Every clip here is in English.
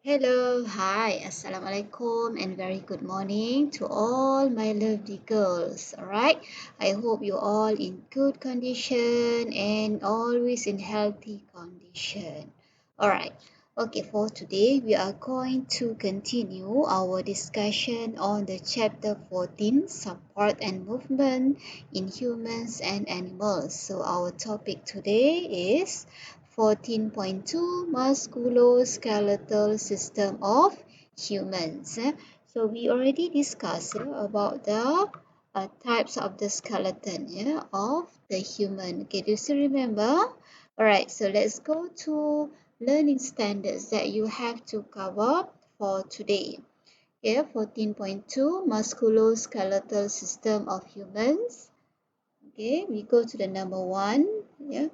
Hello, hi, Assalamualaikum, and very good morning to all my lovely girls. Alright, I hope you all in good condition and always in healthy condition. Alright, okay, for today we are going to continue our discussion on the chapter 14 support and movement in humans and animals. So, our topic today is 14.2 Musculoskeletal system of humans. So we already discussed about the types of the skeleton of the human. Okay, do you still remember? Alright, so let's go to learning standards that you have to cover for today. Okay, 14.2 Musculoskeletal system of humans. Okay, we go to the number one. Yeah,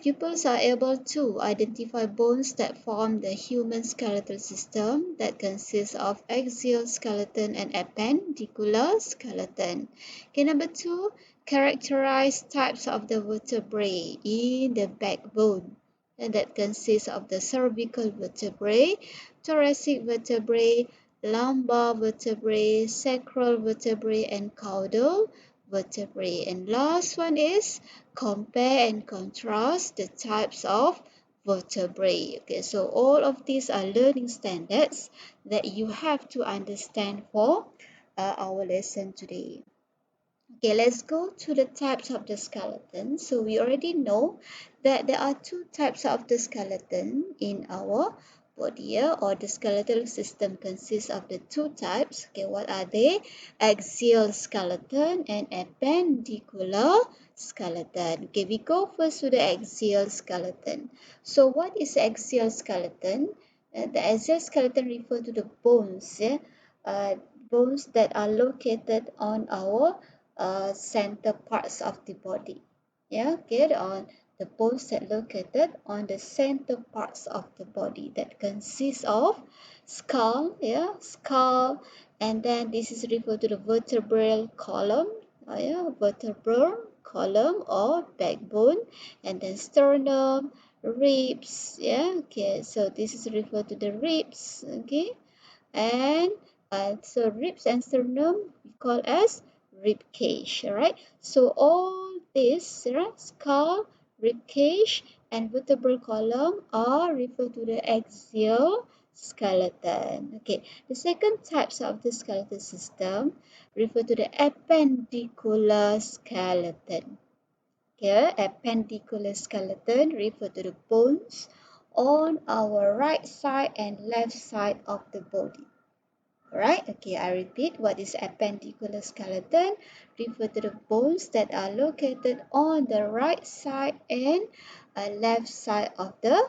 pupils are able to identify bones that form the human skeletal system that consists of axial skeleton and appendicular skeleton. Okay, number two, characterize types of the vertebrae in the backbone, and that consists of the cervical vertebrae, thoracic vertebrae, lumbar vertebrae, sacral vertebrae, and caudal vertebrae. And last one is compare and contrast the types of vertebrae. Okay, so all of these are learning standards that you have to understand for our lesson today. Okay, let's go to the types of the skeleton. So we already know that there are two types of the skeleton in our body, or the skeletal system consists of the two types. Okay, what are they? Axial skeleton and appendicular skeleton. Okay, we go first to the axial skeleton. So what is axial skeleton? The axial skeleton refers to the bones, bones that are located on our center parts of the body. Yeah, okay, on the bones that located on the center parts of the body that consists of skull, skull, and then this is referred to the vertebral column, vertebral column or backbone, and then sternum, ribs, okay, so this is referred to the ribs, okay, and so ribs and sternum we call as rib cage. All right, so all this skull, rib cage, and vertebral column are referred to the axial skeleton. Okay, the second types of the skeletal system refer to the appendicular skeleton. Here, appendicular skeleton refer to the bones on our right side and left side of the body. Alright, okay, I repeat, what is appendicular skeleton? Refer to the bones that are located on the right side and left side of the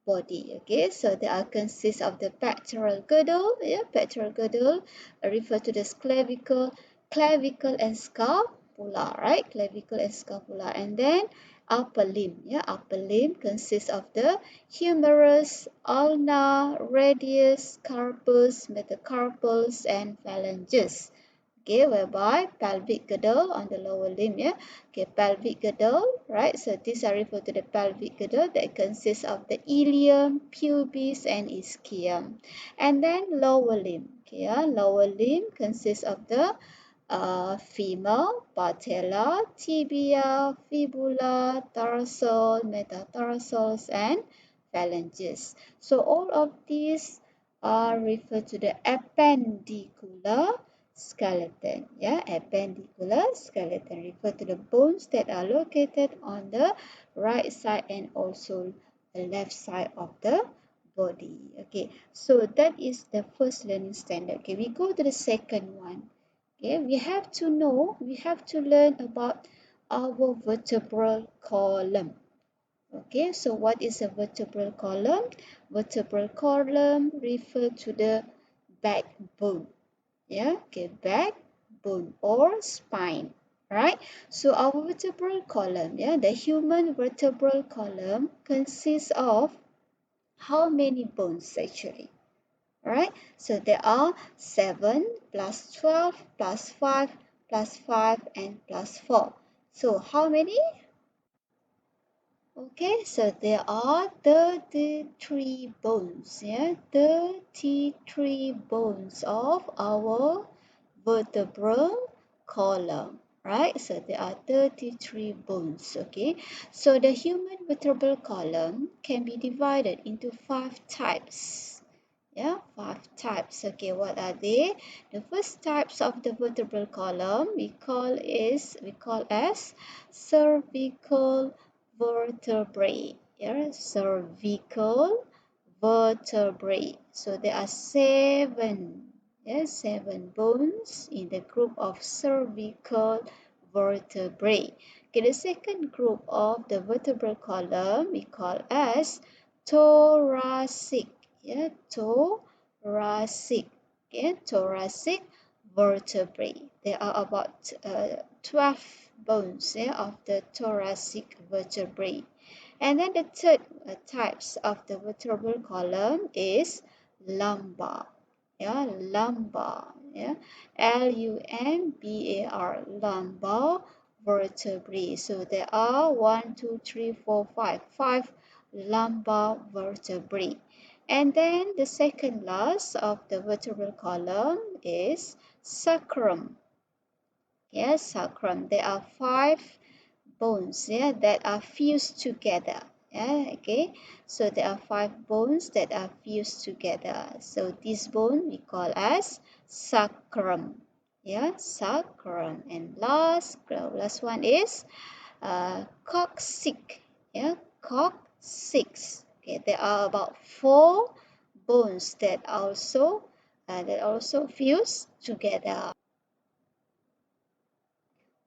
body. Okay, so they are consist of the pectoral girdle, pectoral girdle, refer to the clavicle and scapula, right? Clavicle and scapula, and then upper limb. Upper limb consists of the humerus, ulna, radius, carpus, metacarpals, and phalanges. Okay, whereby pelvic girdle on the lower limb, okay, pelvic girdle, right? So these are referred to the pelvic girdle that consists of the ilium, pubis, and ischium. And then lower limb, okay, lower limb consists of the femur, patella, tibia, fibula, tarsal, metatarsals, and phalanges. So all of these are referred to the appendicular skeleton. Appendicular skeleton refer to the bones that are located on the right side and also the left side of the body. Okay, so that is the first learning standard. Okay, we go to the second one. Okay, we have to learn about our vertebral column. Okay, so what is a vertebral column? Vertebral column refer to the backbone. Okay, backbone or spine. Right? So our vertebral column, the human vertebral column consists of how many bones actually? Alright, so there are 7 plus 12 plus 5 plus 5 and plus 4. So how many? Okay, so there are 33 bones, 33 bones of our vertebral column, right? So there are 33 bones, okay? So the human vertebral column can be divided into 5 types. Yeah, 5 types. Okay, what are they? The first types of the vertebral column we call as cervical vertebrae. Yeah, cervical vertebrae. So there are 7, 7 bones in the group of cervical vertebrae. Okay, the second group of the vertebral column we call as thoracic. Yeah, thoracic. Okay, thoracic vertebrae. There are about 12 bones, of the thoracic vertebrae. And then the third types of the vertebral column is lumbar. Yeah, lumbar. Yeah, lumbar, lumbar vertebrae. So there are 1, 2, 3, 4, 5, 5 lumbar vertebrae. And then the second last of the vertebral column is sacrum. Yes, sacrum. There are 5 bones, that are fused together. Yeah, okay. So there are 5 bones that are fused together. So this bone we call as sacrum. Yeah, sacrum. And last one is coccyx. Yeah, coccyx. Okay, there are about 4 bones that also fuse together.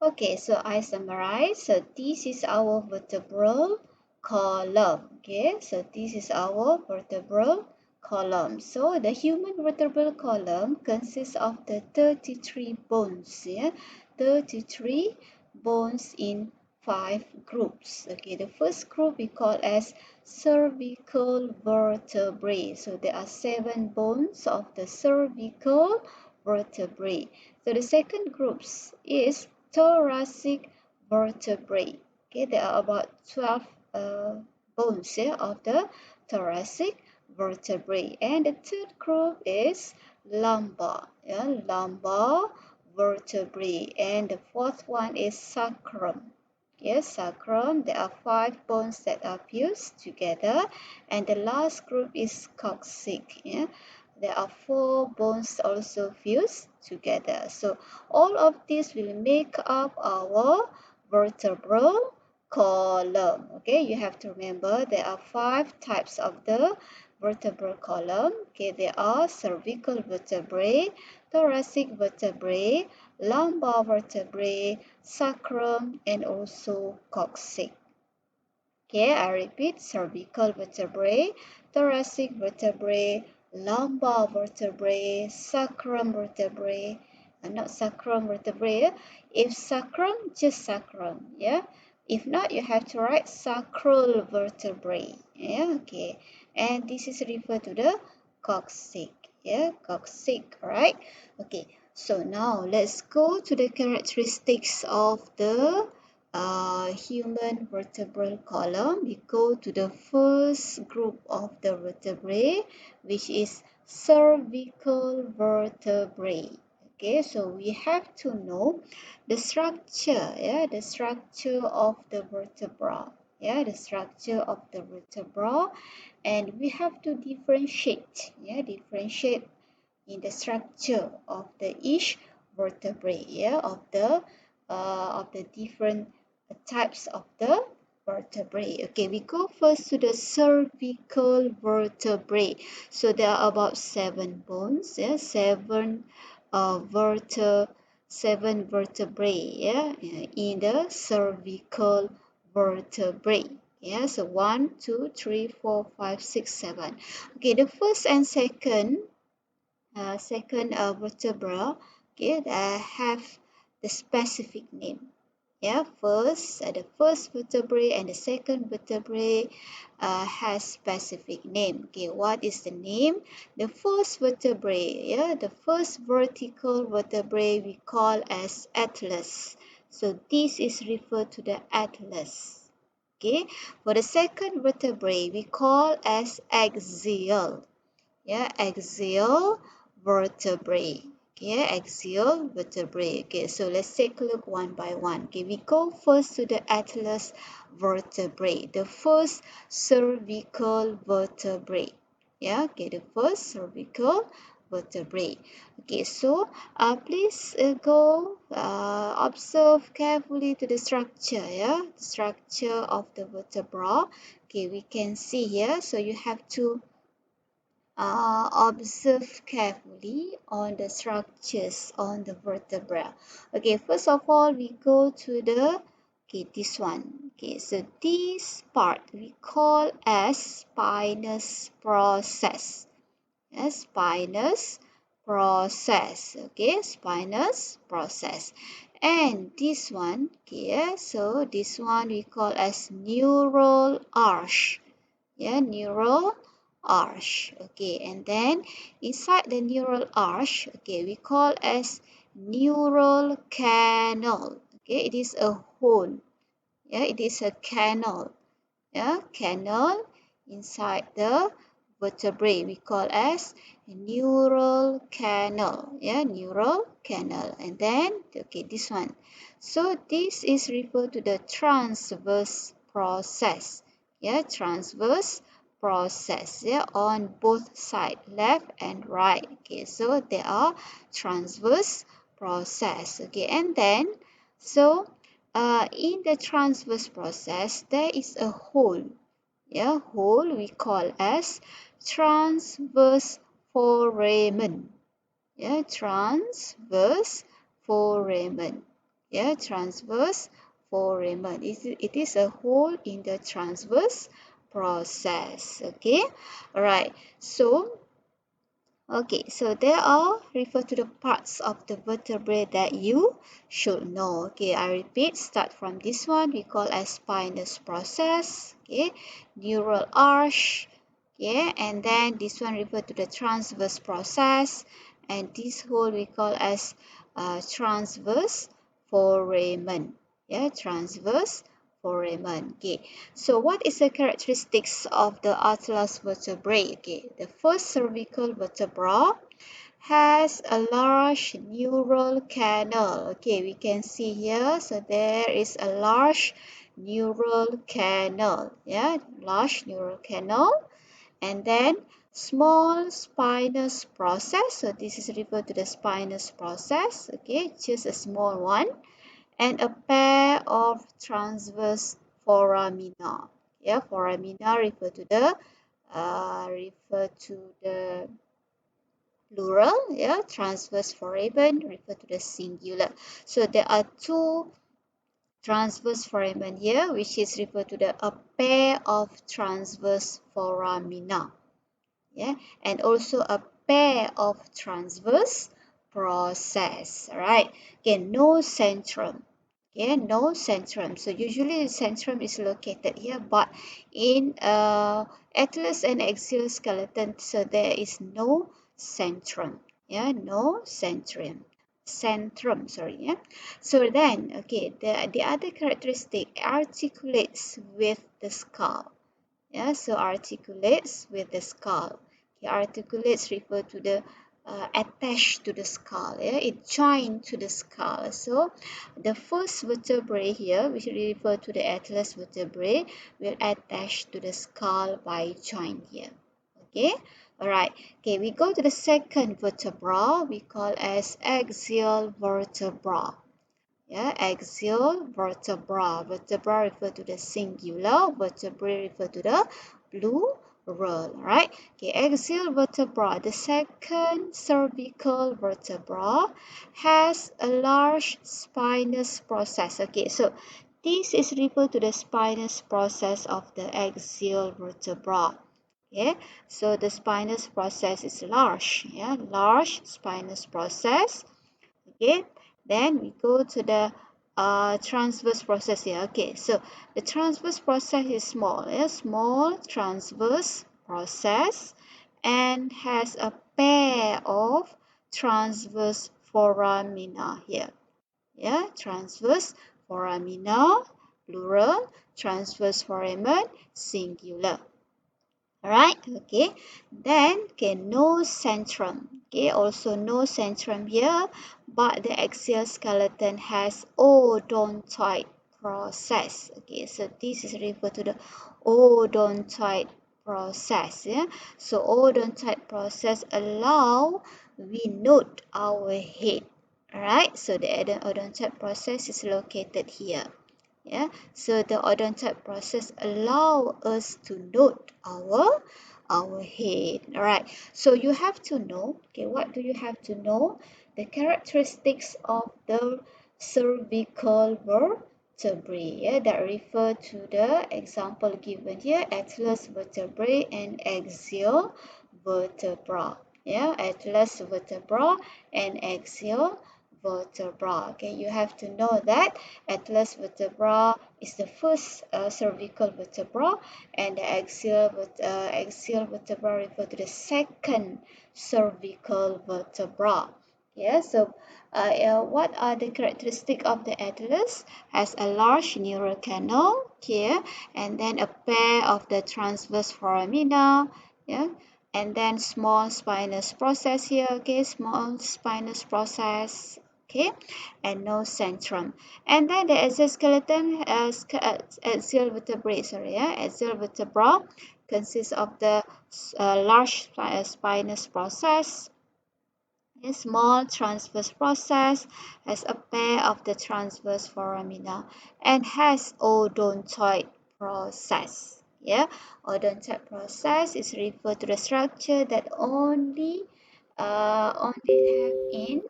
Okay, so I summarize. So this is our vertebral column. Okay, so this is our vertebral column. So the human vertebral column consists of the 33 bones. Yeah, 33 bones in 5 groups. Okay, the first group we call as cervical vertebrae. So there are 7 bones of the cervical vertebrae. So the second group is thoracic vertebrae. Okay, there are about 12 bones, of the thoracic vertebrae. And the third group is lumbar, lumbar vertebrae. And the fourth one is sacrum. Yes, sacrum. There are 5 bones that are fused together. And the last group is coccyx. Yeah, there are 4 bones also fused together. So all of this will make up our vertebral column. Okay, you have to remember there are 5 types of the vertebral column. Okay, there are cervical vertebrae, thoracic vertebrae, lumbar vertebrae, sacrum, and also coccyx. Okay, I repeat, cervical vertebrae, thoracic vertebrae, lumbar vertebrae, sacrum vertebrae, not sacrum vertebrae. If sacrum, just sacrum, yeah. If not, you have to write sacral vertebrae, yeah, okay. And this is referred to the coccyx, yeah, coccyx, right? Okay, so now let's go to the characteristics of the human vertebral column. We go to the first group of the vertebrae, which is cervical vertebrae. Okay, so we have to know the structure, the structure of the vertebra, the structure of the vertebra, and we have to differentiate, differentiate in the structure of the each vertebrae, of the different types of the vertebrae. Okay, we go first to the cervical vertebrae. So there are about 7 bones, 7 7 vertebrae, in the cervical vertebrae. Yeah, so 1, 2, 3, 4, 5, 6, 7. Okay, the first and second vertebra, okay, that have the specific name. Yeah, the first vertebrae and the second vertebrae has specific name. Okay, what is the name? The first vertebrae, the first vertical vertebrae we call as atlas. So this is referred to the atlas. Okay, for the second vertebrae, we call as axial. Yeah, axial vertebrae. Okay, axial vertebrae. Okay, so let's take a look one by one. Okay, we go first to the atlas vertebrae, the first cervical vertebrae. Yeah, okay, the first cervical vertebrae. Okay, so please go observe carefully to the structure. Yeah, the structure of the vertebra. Okay, we can see here. So you have to observe carefully on the structures on the vertebra. Okay, first of all, we go to the, okay, this one. Okay, so this part we call as spinous process. Yes, spinous process. Okay, spinous process. And this one, okay, so this one we call as neural arch. Yeah, neural arch. Okay, and then inside the neural arch, okay, we call as neural canal. Okay, it is a hole. Yeah, it is a canal. Yeah, canal inside the vertebrae we call as neural canal. Yeah, neural canal. And then, okay, this one. So this is referred to the transverse process. Yeah, transverse process. Yeah, on both sides, left and right. Okay, so they are transverse process. Okay, and then, so in the transverse process, there is a hole. Yeah, hole we call as transverse foramen. Yeah, transverse foramen. Yeah, transverse foramen. It is a hole in the transverse process. Okay, all right. So okay, so there are refer to the parts of the vertebrae that you should know. Okay, I repeat, start from this one, we call as spinous process, okay, neural arch, okay, and then this one refer to the transverse process, and this whole we call as transverse foramen, yeah, transverse foramen. Okay, so what is the characteristics of the atlas vertebrae? Okay, the first cervical vertebra has a large neural canal. Okay, we can see here, so there is a large neural canal. Yeah, large neural canal, and then small spinous process. So this is referred to the spinous process. Okay, just a small one, and a pair of transverse foramina. Yeah, foramina refer to the plural. Yeah, transverse foramen refer to the singular. So there are two transverse foramen here, which is referred to the a pair of transverse foramina. Yeah, and also a pair of transverse process. All right. Again, no centrum. Okay, no centrum. So usually the centrum is located here, but in atlas and axial skeleton, so there is no centrum. Yeah, no centrum. Centrum, sorry. Yeah. So then, okay, the other characteristic articulates with the skull. Yeah, so articulates with the skull. Okay, articulates refer to the attached to the skull. Yeah, it joined to the skull. So the first vertebrae here, which refer to the atlas vertebrae, will attach to the skull by joint here. Okay, all right. Okay, we go to the second vertebra. We call as axial vertebra. Yeah, axial vertebra. Vertebra refer to the singular, vertebrae refer to the plural, right? Okay, axial vertebra, the second cervical vertebra, has a large spinous process. Okay, so this is referred to the spinous process of the axial vertebra. Okay, so the spinous process is large. Yeah, large spinous process. Okay, then we go to the transverse process here. Okay, so the transverse process is small, a small transverse process, and has a pair of transverse foramina here. Yeah, transverse foramina, plural, transverse foramen, singular. Alright, okay. Then, okay, no centrum. Okay, also no centrum here, but the axial skeleton has odontoid process. Okay, so this is referred to the odontoid process. Yeah, so odontoid process allow we note our head. Alright, so the odontoid process is located here. Yeah, so the odontoid process allow us to note our head. All right, so you have to know, okay, what do you have to know? The characteristics of the cervical vertebrae, yeah, that refer to the example given here, atlas vertebrae and axial vertebra. Yeah, atlas vertebra and axial vertebra. Okay, you have to know that atlas vertebra is the first cervical vertebra, and the axial vertebra refer to the second cervical vertebra. Yeah, so what are the characteristics of the atlas? Has a large neural canal here, and then a pair of the transverse foramina, yeah, and then small spinous process here, okay, small spinous process, okay, and no centrum. And then the exoskeleton, axial vertebrae, axial vertebra consists of the large spinous process, a small transverse process, has a pair of the transverse foramina, and has odontoid process. Yeah, odontoid process is referred to the structure that only have in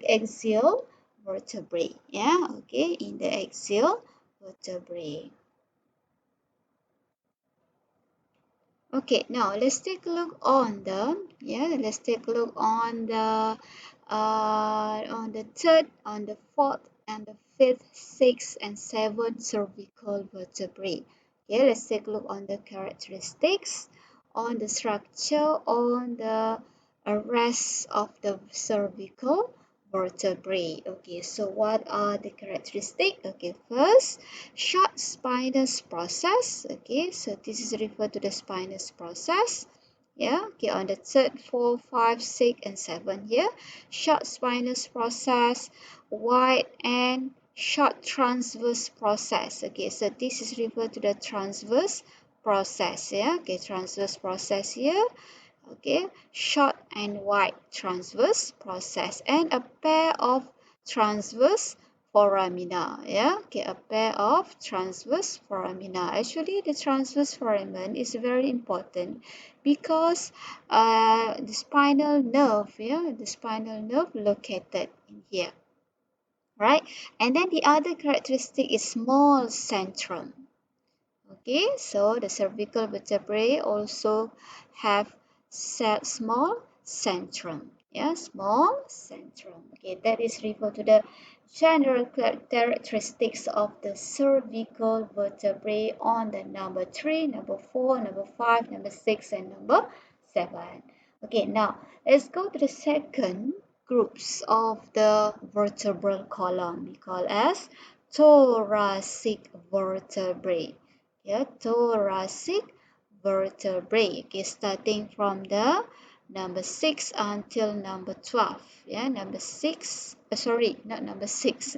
axial vertebrae. Yeah, okay, in the axial vertebrae. Okay, now let's take a look on the third, on the fourth, and the fifth, sixth, and seventh cervical vertebrae. Okay, let's take a look on the characteristics, on the structure, on the rest of the cervical vertebrae. Okay, so what are the characteristics? Okay, first, short spinous process. Okay, so this is referred to the spinous process. Yeah, okay, on the third, four, five, six, and seven here, short spinous process, wide and short transverse process. Okay, so this is referred to the transverse process. Yeah, okay, transverse process here. Okay, short and wide transverse process, and a pair of transverse foramina. Yeah, okay, a pair of transverse foramina. Actually, the transverse foramen is very important because the spinal nerve, yeah, the spinal nerve located in here, right? And then the other characteristic is small centrum. Okay, so the cervical vertebrae also have small centrum. Yeah, small centrum. Okay, that is referred to the general characteristics of the cervical vertebrae on the number 3, number 4, number 5, number 6, and number 7. Okay, now let's go to the second groups of the vertebral column. We call as thoracic vertebrae. Yeah, thoracic vertebrae. Okay, starting from the number 6 until number 12. Yeah, number 6, sorry, not number 6.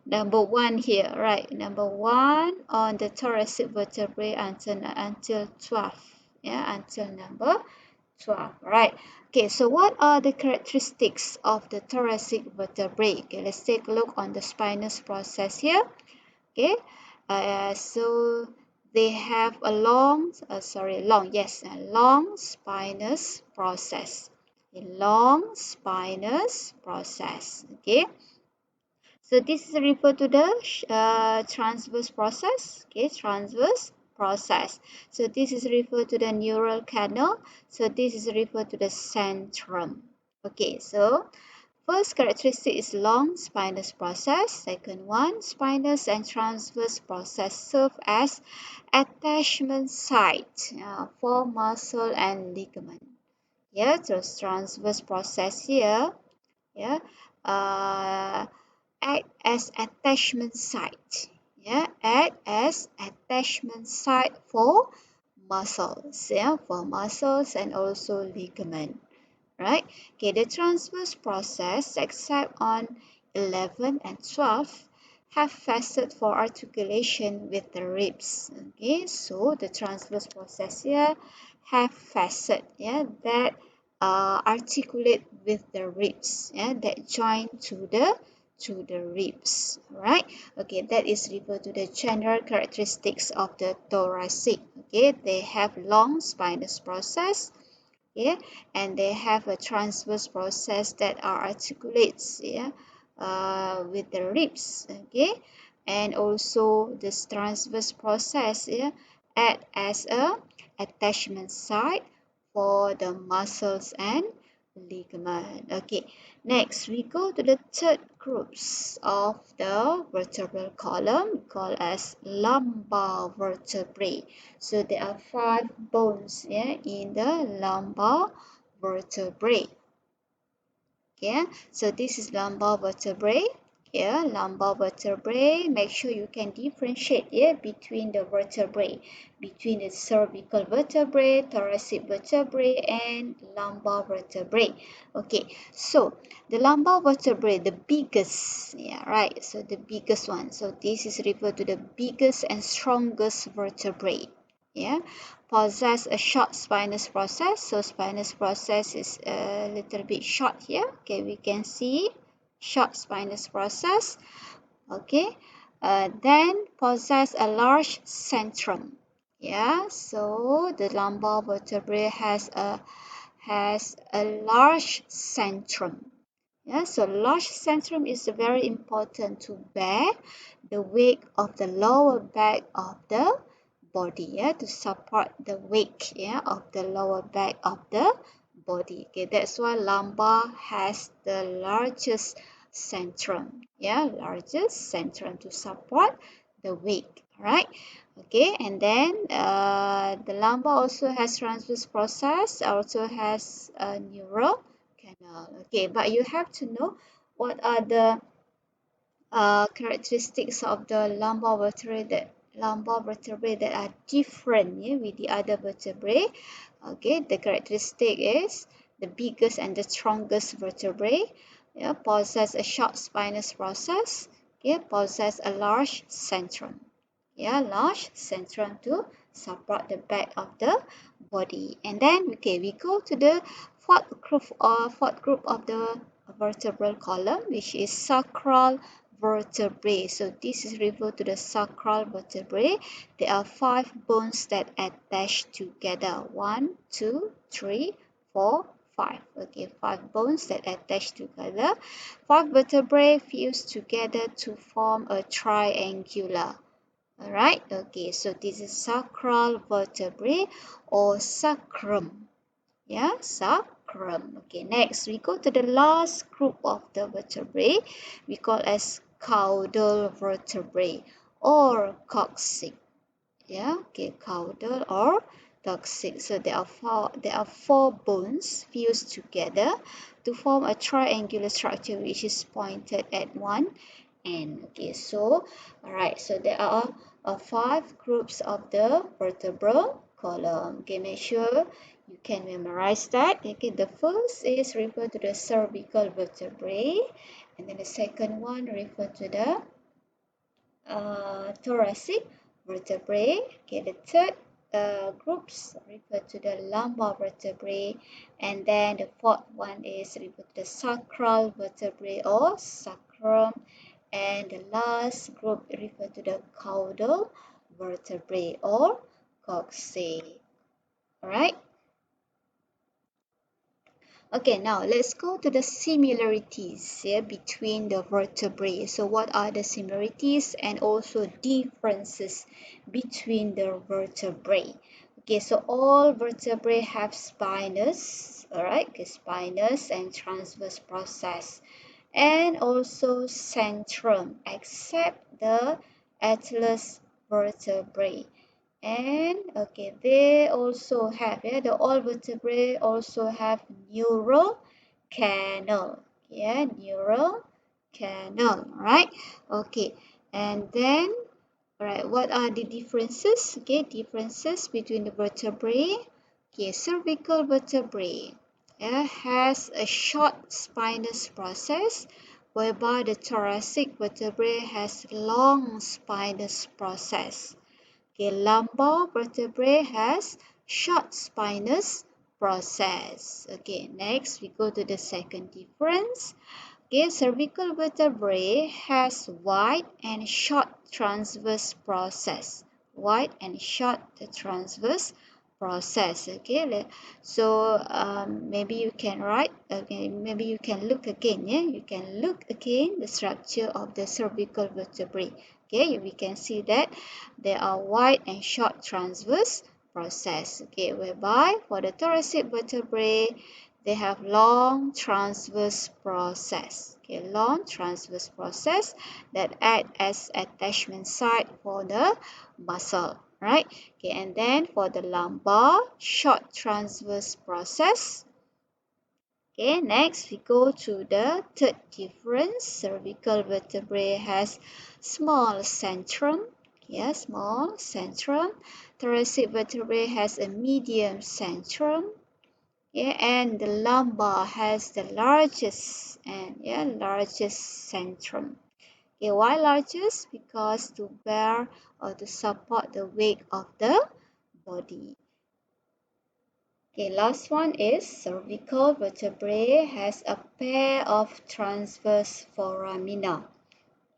Number 1 here, right? Number 1 on the thoracic vertebrae until 12. Yeah, until number 12, right? Okay, so what are the characteristics of the thoracic vertebrae? Okay, let's take a look on the spinous process here. Okay, so they have a long spinous process, a long spinous process. Okay, so this is referred to the transverse process. Okay, transverse process. So this is referred to the neural canal. So this is referred to the centrum. Okay, so first characteristic is long spinous process. Second one, spinous and transverse process serve as attachment site for muscle and ligament. Yeah, so transverse process here. Yeah, act as attachment site. Yeah, act as attachment site for muscles. Yeah, for muscles and also ligament. Right? Okay, the transverse process, except on 11 and 12, have facet for articulation with the ribs. Okay, so the transverse process here have facet, yeah, that articulate with the ribs, yeah, that join to the ribs. Right? Okay, that is referred to the general characteristics of the thoracic. Okay, they have long spinous process, yeah, and they have a transverse process that are articulates, yeah, with the ribs, okay, and also this transverse process, yeah, act as a attachment site for the muscles and ligament. Okay, next we go to the third groups of the vertebral column called as lumbar vertebrae. So there are 5 bones, yeah, in the lumbar vertebrae. Okay, so this is lumbar vertebrae. Yeah, lumbar vertebrae. Make sure you can differentiate, yeah, between the vertebrae, between the cervical vertebrae, thoracic vertebrae, and lumbar vertebrae. Okay, so the lumbar vertebrae, the biggest, yeah, right. So the biggest one. So this is referred to the biggest and strongest vertebrae. Yeah, possess a short spinous process. So spinous process is a little bit short here. Okay, we can see short spinous process. Okay, then possess a large centrum. Yeah, so the lumbar vertebrae has a large centrum. Yeah, so large centrum is very important to bear the weight of the lower back of the body, yeah, to support the weight, yeah, of the lower back of the body. Okay, that's why lumbar has the largest centrum, yeah, largest centrum to support the weight, right? Okay, and then the lumbar also has transverse process, also has a neural canal. Okay, but you have to know what are the characteristics of the lumbar vertebrae that are different, yeah, with the other vertebrae. Okay, the characteristic is the biggest and the strongest vertebrae, yeah, possess a short spinous process, okay, possess a large centrum, yeah, large centrum to support the back of the body. And then okay, we go to the fourth group of the vertebral column, which is sacral vertebrae. So this is referred to the sacral vertebrae. There are 5 bones that attach together. 1, 2, 3, 4, 5. Okay, 5 bones that attach together. 5 vertebrae fuse together to form a triangular. Alright, okay, so this is sacral vertebrae or sacrum. Yeah, sacrum. Okay, next we go to the last group of the vertebrae. We call as caudal vertebrae or coccyx. Yeah, okay, caudal or coccyx. So there are 4 bones fused together to form a triangular structure which is pointed at one end. Okay, so alright, so there are 5 groups of the vertebral column. Okay, make sure you can memorize that. Okay, the first is referred to the cervical vertebrae, and then the second one referred to the thoracic vertebrae. Okay, the third groups refer to the lumbar vertebrae, and then the fourth one is referred to the sacral vertebrae or sacrum, and the last group refer to the caudal vertebrae or coccyx. All right. Okay, now let's go to the similarities, yeah, between the vertebrae. So what are the similarities and also differences between the vertebrae? Okay, so all vertebrae have spinous, all right, okay, spinous and transverse process, and also centrum, except the atlas vertebrae. And okay, they also have, yeah, the all vertebrae also have neural canal, yeah, neural canal, right? Okay, and then, all right, what are the differences? Okay, differences between the vertebrae. Okay, cervical vertebrae has a short spinous process, whereby the thoracic vertebrae has long spinous process. Okay, lumbar vertebrae has short spinous process. Okay, next we go to the second difference. Okay, cervical vertebrae has wide and short transverse process. Wide and short transverse process. Okay, so maybe you can write. Okay, maybe you can look again. Yeah, you can look again the structure of the cervical vertebrae. Okay, we can see that there are wide and short transverse process. Okay, whereby for the thoracic vertebrae they have long transverse process. Okay, long transverse process that act as attachment site for the muscle, right? Okay, and then for the lumbar, short transverse process. Okay, next we go to the third difference. Cervical vertebrae has small centrum. Yeah, small centrum. Thoracic vertebrae has a medium centrum. Yeah, and the lumbar has the largest centrum. Okay, why largest? Because to bear or to support the weight of the body. Okay, last one is cervical vertebrae has a pair of transverse foramina.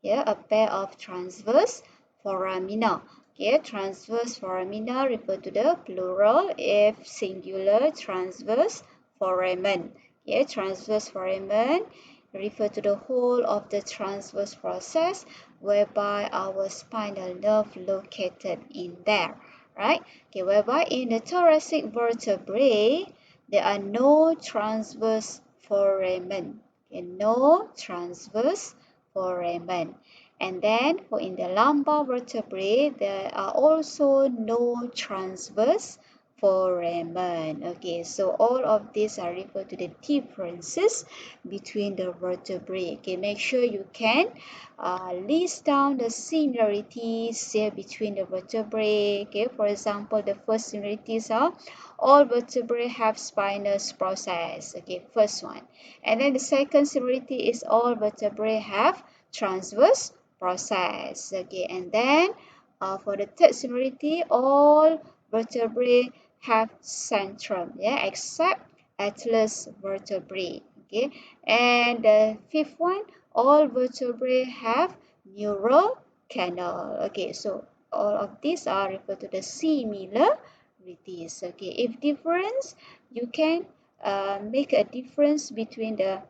Here, a pair of transverse foramina. Okay, transverse foramina refer to the plural if singular transverse foramen. Okay, transverse foramen refer to the whole of the transverse process whereby our spinal nerve located in there, right? Okay, whereby in the thoracic vertebrae there are no transverse foramen. Okay, no transverse foramen. And then for in the lumbar vertebrae, there are also no transverse foramen. Okay, so all of these are referred to the differences between the vertebrae. Okay, make sure you can list down the similarities here between the vertebrae. Okay, for example, the first similarities are all vertebrae have spinous process. Okay, first one. And then the second similarity is all vertebrae have transverse process. Okay, and then for the third similarity, all vertebrae have centrum, yeah, except atlas vertebrae. Okay, and the fifth one, all vertebrae have neural canal. Okay, so all of these are referred to the similarities. Okay, if difference, you can make a difference between the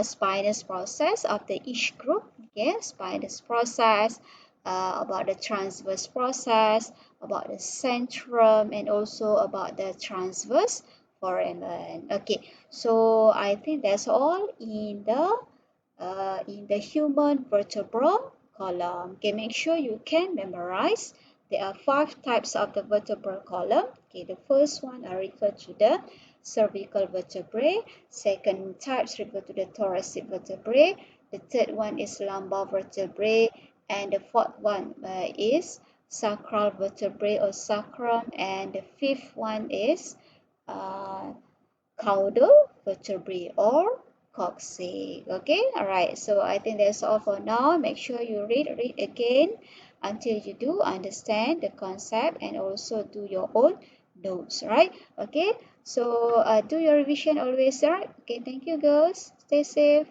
spinous process of the each group. Okay, spinous process, about the transverse process, about the centrum, and also about the transverse foramen. Okay, so I think that's all in the human vertebral column. Okay, make sure you can memorize. There are 5 types of the vertebral column. Okay, the first one I refer to the cervical vertebrae. Second types refer to the thoracic vertebrae. The third one is lumbar vertebrae, and the fourth one is sacral vertebrae or sacrum, and the fifth one is uh, caudal vertebrae or coccyx. Okay, all right, so I think that's all for now. Make sure you read again until you do understand the concept and also do your own notes, right? Okay, so do your revision always, right? Okay, thank you girls, stay safe.